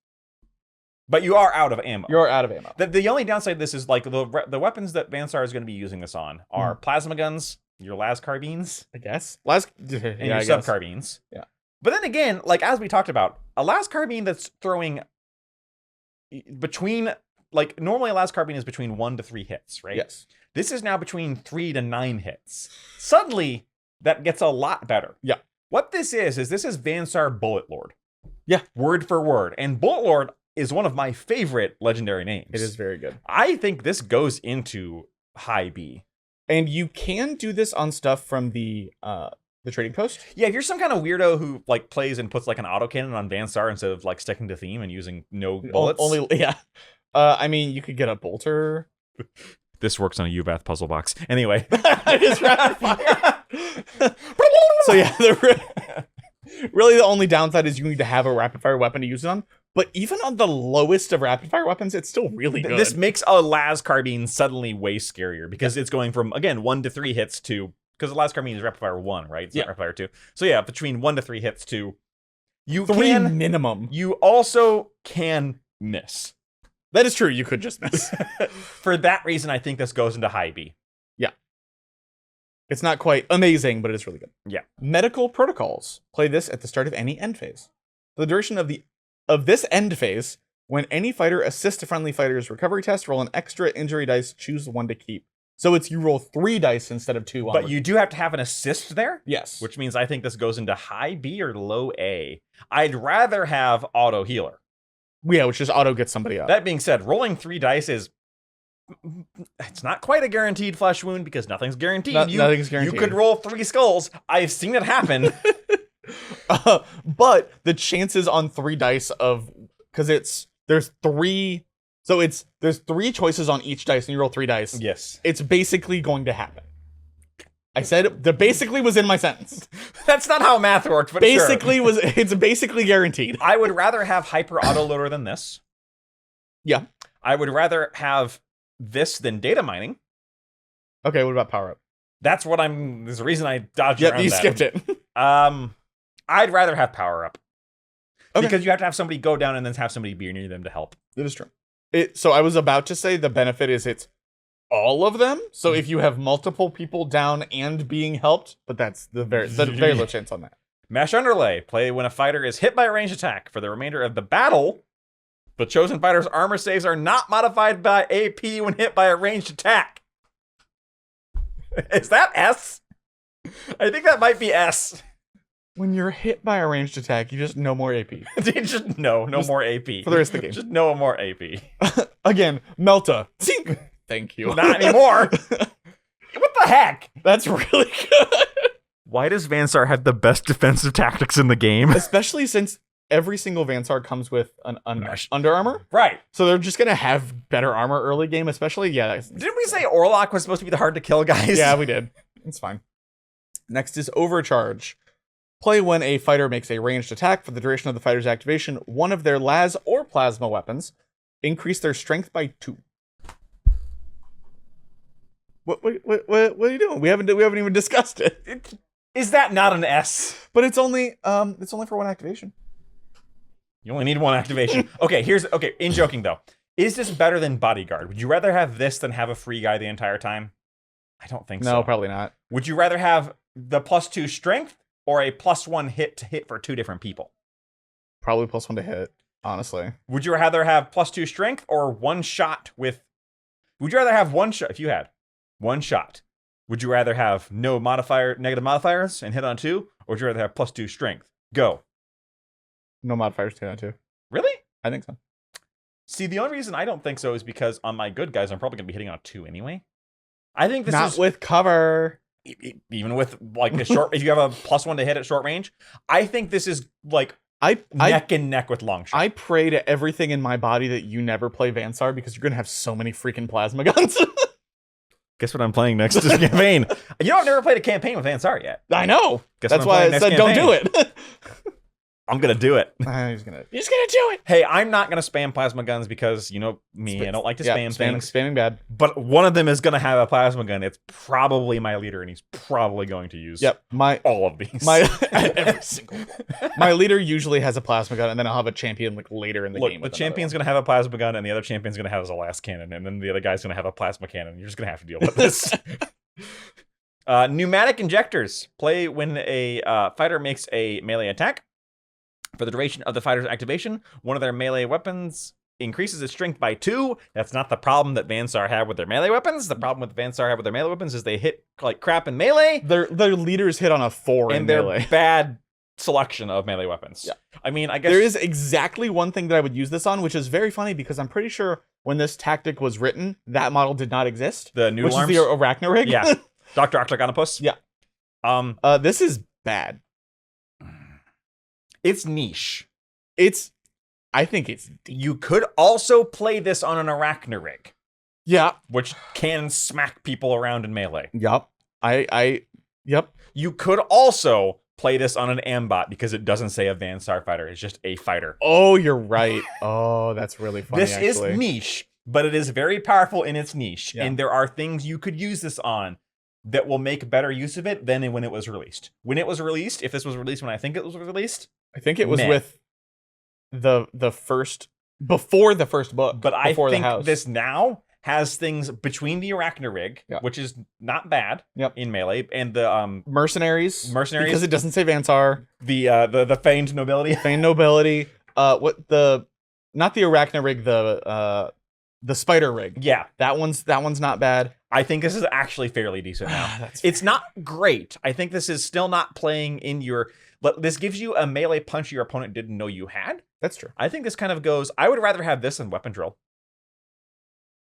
But you are out of ammo. You're out of ammo. The only downside of this is like the weapons that Vansar is going to be using this on are plasma guns, your las carbines, I guess. and your sub carbines. Yeah. But then again, like as we talked about, a las carbine that's throwing between normally a las carbine is between 1 to 3 hits, right? Yes. This is now between 3 to 9 hits. Suddenly, that gets a lot better. Yeah. What this is Vansar Bullet Lord. Yeah. Word for word. And Bullet Lord is one of my favorite legendary names. It is very good. I think this goes into high B. And you can do this on stuff from the trading post. Yeah, if you're some kind of weirdo who like plays and puts like an autocannon on Vansar instead of like sticking to theme and using no bullets. I mean, you could get a bolter. This works on a UVath puzzle box. Anyway. It is rapid fire. So yeah, really the only downside is you need to have a rapid fire weapon to use it on. But even on the lowest of rapid fire weapons, it's still really good. This makes a las carbine suddenly way scarier because it's going from, again, 1 to 3 hits to, because the las carbine is rapid fire 1, right? It's not rapid fire 2. So yeah, between 1 to 3 hits to, you 3 minimum. You also can miss. That is true. You could just miss. For that reason, I think this goes into high B. Yeah. It's not quite amazing, but it's really good. Yeah. Medical protocols. Play this at the start of any end phase. For the duration of this end phase, when any fighter assists a friendly fighter's recovery test, roll an extra injury dice, choose the one to keep. So you roll 3 dice instead of 2. But you do have to have an assist there? Yes. Which means I think this goes into high B or low A. I'd rather have auto healer. Yeah, which just auto gets somebody up. That being said, rolling 3 dice it's not quite a guaranteed flesh wound because nothing's guaranteed. Nothing's guaranteed. You could roll 3 skulls. I've seen it happen. But the chances on 3 dice because there's 3 choices on each dice and you roll 3 dice. Yes. It's basically going to happen. I said the basically was in my sentence. That's not how math works, but basically sure. It's basically guaranteed. I would rather have hyper auto loader than this. Yeah. I would rather have this than data mining. Okay, what about power up? There's the reason I dodged around that. You skipped it. I'd rather have power up. Okay. Because you have to have somebody go down and then have somebody be near them to help. That is true. So I was about to say the benefit is it's all of them. So if you have multiple people down and being helped, but that's the very low chance on that. Mesh underlay. Play when a fighter is hit by a ranged attack. For the remainder of the battle, the chosen fighter's armor saves are not modified by AP when hit by a ranged attack. Is that S? I think that might be S. When you're hit by a ranged attack, you just no more AP. Just no more AP. For the rest of the game. Just no more AP. Again, Melta. Thank you. Not anymore. What the heck? That's really good. Why does Vansar have the best defensive tactics in the game? Especially since every single Vansar comes with an under armor. Right. So they're just going to have better armor early game, especially. Yeah. Didn't we say Orlok was supposed to be the hard to kill guys? Yeah, we did. It's fine. Next is Overcharge. Play when a fighter makes a ranged attack. For the duration of the fighter's activation, one of their las or plasma weapons increase their strength by 2. What are you doing? We haven't even discussed it. Is that not an S? But it's only for 1 activation. You only need 1 activation. Okay, in joking though. Is this better than Bodyguard? Would you rather have this than have a free guy the entire time? I don't think so. No, probably not. Would you rather have the +2 strength or a +1 hit for 2 different people? Probably +1 to hit, honestly. Would you rather have +2 strength or 1 shot with... Would you rather have 1 shot, if you had 1 shot, would you rather have no negative modifiers and hit on 2? Or would you rather have +2 strength? Go. No modifiers to hit on 2. Really? I think so. See, the only reason I don't think so is because on my good guys, I'm probably going to be hitting on 2 anyway. I think this Not with cover. Even with like a short, if you have a +1 to hit at short range, I think this is like neck and neck with long shot. I pray to everything in my body that you never play Vansar because you're gonna have so many freaking plasma guns. Guess what I'm playing next is campaign. You know, I've never played a campaign with Van Saar yet. I know. Guess That's what I'm why I playing said next don't do campaign. it. I'm gonna do it. He's gonna do it. Hey, I'm not gonna spam plasma guns because you know me, I don't like to spam things. Spamming bad. But one of them is gonna have a plasma gun. It's probably my leader, and he's probably going to use all of these. Every single one. My leader usually has a plasma gun, and then I'll have a champion like later in the game. The champion's gonna have a plasma gun, and the other champion's gonna have his last cannon, and then the other guy's gonna have a plasma cannon. You're just gonna have to deal with this. Pneumatic injectors play when a fighter makes a melee attack. For the duration of the fighter's activation, one of their melee weapons increases its strength by 2. That's not the problem that Van Saar had with their melee weapons. The problem with Van Saar had with their melee weapons is they hit like crap in melee. Their leaders hit on a 4 in melee. And their bad selection of melee weapons. Yeah. I mean, I guess there is exactly one thing that I would use this on, which is very funny because I'm pretty sure when this tactic was written, that model did not exist. The new which is the Arachnorig. Yeah. Dr. Octagonopus. Yeah. This is bad. It's niche. I think it's deep. You could also play this on an Arachnorig. Yeah. Which can smack people around in melee. Yep. Yep. You could also play this on an Ambot because it doesn't say a Van Saar fighter. It's just a fighter. Oh, you're right. Oh, that's really funny. This is niche, but it is very powerful in its niche. Yeah. And there are things you could use this on that will make better use of it than when it was released. When it was released, if this was released when I think it was released, I think it was with the first before the first book. But I think this now has things between the Arachnorig, which is not bad in melee, and the mercenaries because it doesn't say Van Saar. The feigned nobility. Feigned nobility. Not the Arachnorig, the spider rig. Yeah. That one's not bad. I think this is actually fairly decent now. It's not great. I think this is still not playing in your... But this gives you a melee punch your opponent didn't know you had. That's true. I think this kind of goes... I would rather have this than weapon drill.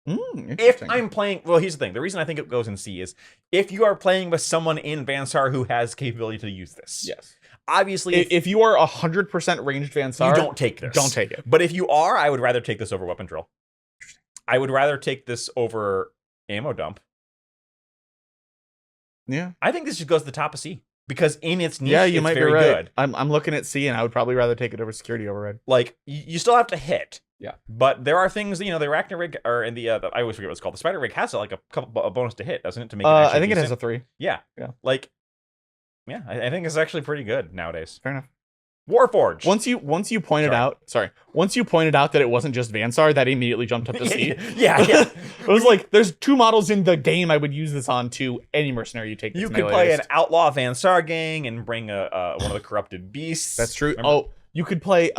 Interesting. If I'm playing... Well, here's the thing. The reason I think it goes in C is if you are playing with someone in Van Saar who has capability to use this. Yes. Obviously... If you are 100% ranged Van Saar... You don't take this. Don't take it. But if you are, I would rather take this over weapon drill. I would rather take this over ammo dump. Yeah. I think this just goes to the top of C. Because in its niche, you it's might very be right. good. I'm looking at C, and I would probably rather take it over security override. Like, you still have to hit. Yeah. But there are things, the Arachnorig, or in the I always forget what it's called. The Spider Rig has like a bonus to hit, doesn't it? To make it actually I think it has decent? a 3. Yeah. Yeah. Like, I think it's actually pretty good nowadays. Fair enough. Warforged. Once you pointed out that it wasn't just Van Saar, that immediately jumped up to C. yeah. It was like, there's 2 models in the game I would use this on to any mercenary you take. You could play an outlaw Van Saar gang and bring one of the corrupted beasts. That's true. Remember? You could play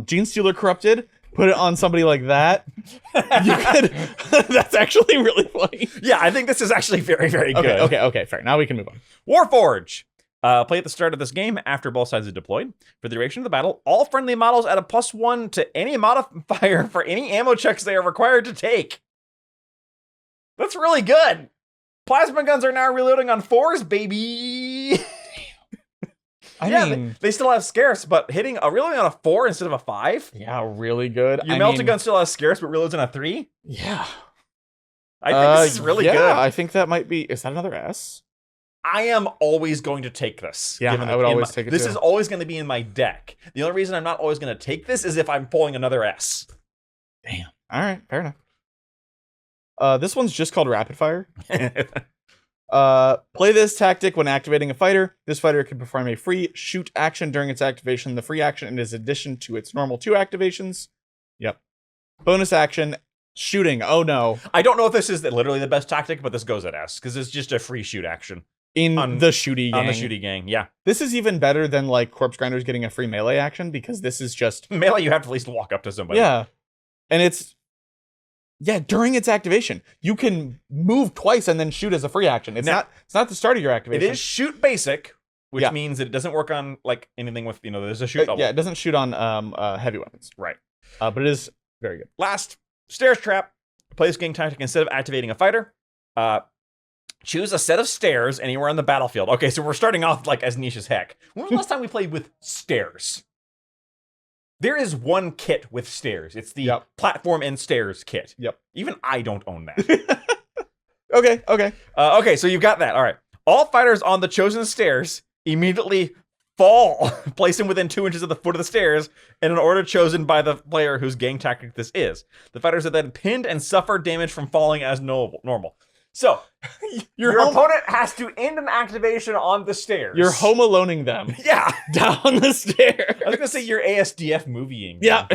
Gene Stealer Corrupted. Put it on somebody like that. You could. That's actually really funny. Yeah, I think this is actually very, very good. Okay. Fair. Now we can move on. Warforge. Play at the start of this game after both sides are deployed. For the duration of the battle, all friendly models add a +1 to any modifier for any ammo checks they are required to take. That's really good. Plasma guns are now reloading on 4s, baby. I mean, they still have scarce, but reloading on a 4 instead of a 5? Yeah, really good. Your melted gun still has scarce, but reloads on a 3? Yeah. I think this is really good. I think that might be... Is that another S? I am always going to take this. Yeah, I would always take it This too. is always going to be in my deck. The only reason I'm not always going to take this is if I'm pulling another S. Damn. All right, fair enough. This one's just called Rapid Fire. Play this tactic when activating a fighter. This fighter can perform a free shoot action during its activation. The free action is addition to its normal 2 activations. Yep. Bonus action, shooting. Oh no. I don't know if this is literally the best tactic, but this goes at S because it's just a free shoot action. The shooty gang. On the shooty gang, yeah. This is even better than like Corpse Grinders getting a free melee action because this is just... Melee, you have to at least walk up to somebody. Yeah. And it's... Yeah, during its activation. You can move twice and then shoot as a free action. It's not the start of your activation. It is shoot basic, which means that it doesn't work on like anything with, there's a shoot double. Yeah, it doesn't shoot on heavy weapons. Right. But it is very good. Last, Stairs Trap. Play this gang tactic instead of activating a fighter. Choose a set of stairs anywhere on the battlefield. Okay, so we're starting off like as niche as heck. When was the last time we played with stairs? There is one kit with stairs. It's the platform and stairs kit. Yep. Even I don't own that. Okay. Okay, so you've got that. All right. All fighters on the chosen stairs immediately fall, placing within 2 inches of the foot of the stairs in an order chosen by the player whose gang tactic this is. The fighters are then pinned and suffer damage from falling as normal. So, your opponent has to end an activation on the stairs. You're home aloneing them. Yeah. Down the stairs. I was going to say you're ASDF movieing. Yeah.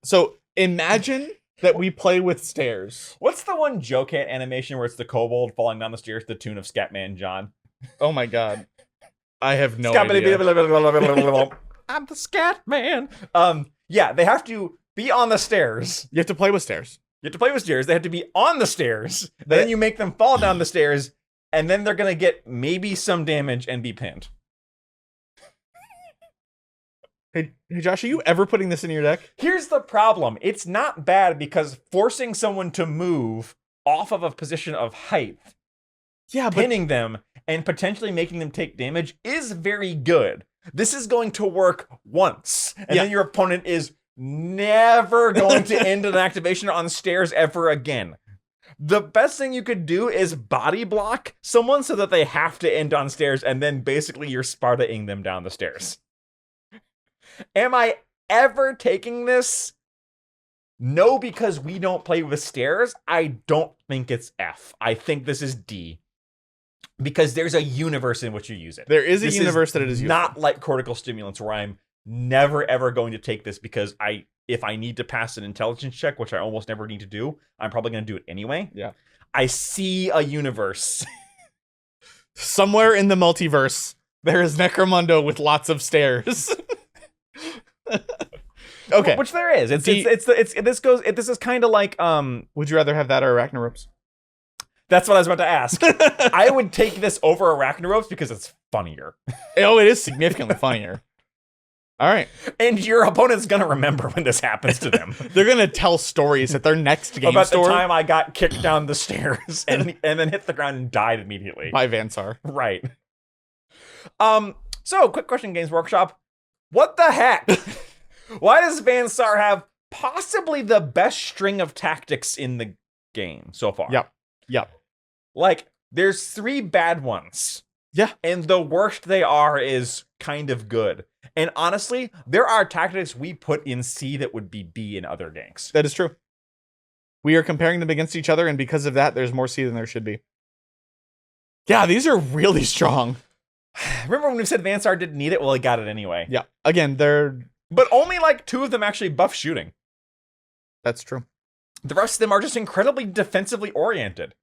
So imagine that we play with stairs. What's the one Joe-Cat animation where it's the kobold falling down the stairs to the tune of Scatman John? Oh my god. I have no idea. I'm the Scatman. Yeah, they have to be on the stairs. You have to play with stairs. You have to play with stairs. They have to be on the stairs. Then you make them fall down the stairs, and then they're going to get maybe some damage and be pinned. Hey, Josh, are you ever putting this in your deck? Here's the problem. It's not bad because forcing someone to move off of a position of height, pinning them, and potentially making them take damage is very good. This is going to work once, and then your opponent is never going to end an activation on stairs ever again. The best thing you could do is body block someone so that they have to end on stairs, and then basically you're Sparta-ing them down the stairs. Am I ever taking this? No, because we don't play with stairs. I don't think it's F. I think this is D. Because there's a universe in which you use it. There is a universe that it is used. Not like cortical stimulants where I'm never ever going to take this because if I need to pass an intelligence check, which I almost never need to do, I'm probably going to do it anyway. Yeah. I see a universe. Somewhere in the multiverse, there is Necromundo with lots of stairs. Okay. Which there is. This is kind of like Would you rather have that or Arachno Ropes? That's what I was about to ask. I would take this over Arachno Ropes because it's funnier. Oh, it is significantly funnier. All right. And your opponent's going to remember when this happens to them. They're going to tell stories at their next game about store. The time I got kicked down the stairs and then hit the ground and died immediately. By Van Saar. Right. So, quick question, Games Workshop. What the heck? Why does Van Saar have possibly the best string of tactics in the game so far? Yep. Like, there's 3 bad ones. Yeah. And the worst they are is kind of good. And honestly, there are tactics we put in C that would be B in other ganks. That is true. We are comparing them against each other, and because of that, there's more C than there should be. Yeah, these are really strong. Remember when we said Van Saar didn't need it? Well, he got it anyway. Yeah. Again, they're... But only like 2 of them actually buff shooting. That's true. The rest of them are just incredibly defensively oriented.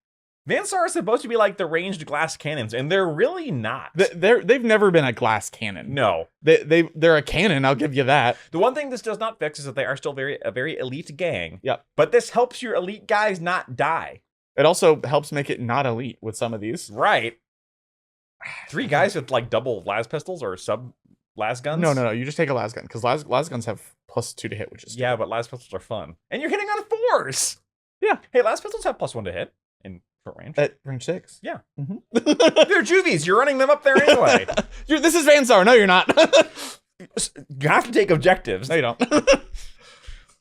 Van Saar is supposed to be like the ranged glass cannons, and they're really not. They've never been a glass cannon. No. They're a cannon, I'll give you that. The one thing this does not fix is that they are still a very elite gang. Yep. But this helps your elite guys not die. It also helps make it not elite with some of these. Right. 3 guys with like double las pistols or sub las guns? No. You just take a las gun, because las guns have +2 to hit, which is... Yeah, but las pistols are fun. And you're hitting on 4s! Yeah. Hey, las pistols have +1 to hit in short range. At range 6. Yeah. Mm-hmm. They're juvies. You're running them up there anyway. This is Van Saar. No, you're not. You have to take objectives. No, you don't.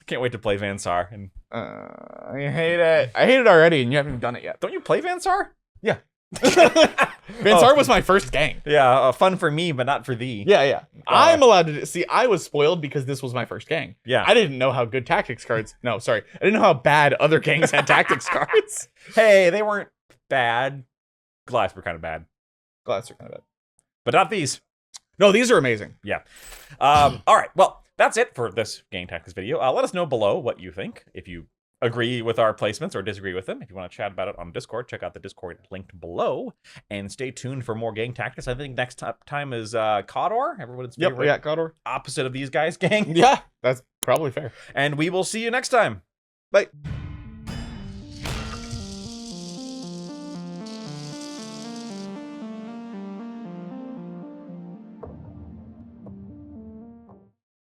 Can't wait to play Van Saar. And I hate it. I hate it already, and you haven't even done it yet. don't you play Van Saar? Yeah. Van Saar was my first gang. Yeah, fun for me, but not for thee. Yeah. I'm allowed to... See, I was spoiled because this was my first gang. Yeah. I didn't know how good tactics cards... No, sorry. I didn't know how bad other gangs had tactics cards. Hey, they weren't bad. Glass were kind of bad. Glass are kind of bad. But not these. No, these are amazing. Yeah. All right. Well, that's it for this Gang Tactics video. Let us know below what you think. If you agree with our placements or disagree with them. If you want to chat about it on Discord, check out the Discord linked below. And stay tuned for more Gang Tactics. I think next time is Cawdor. Everyone's favorite. Yeah, Cawdor. Opposite of these guys, gang. Yeah, that's probably fair. And we will see you next time. Bye.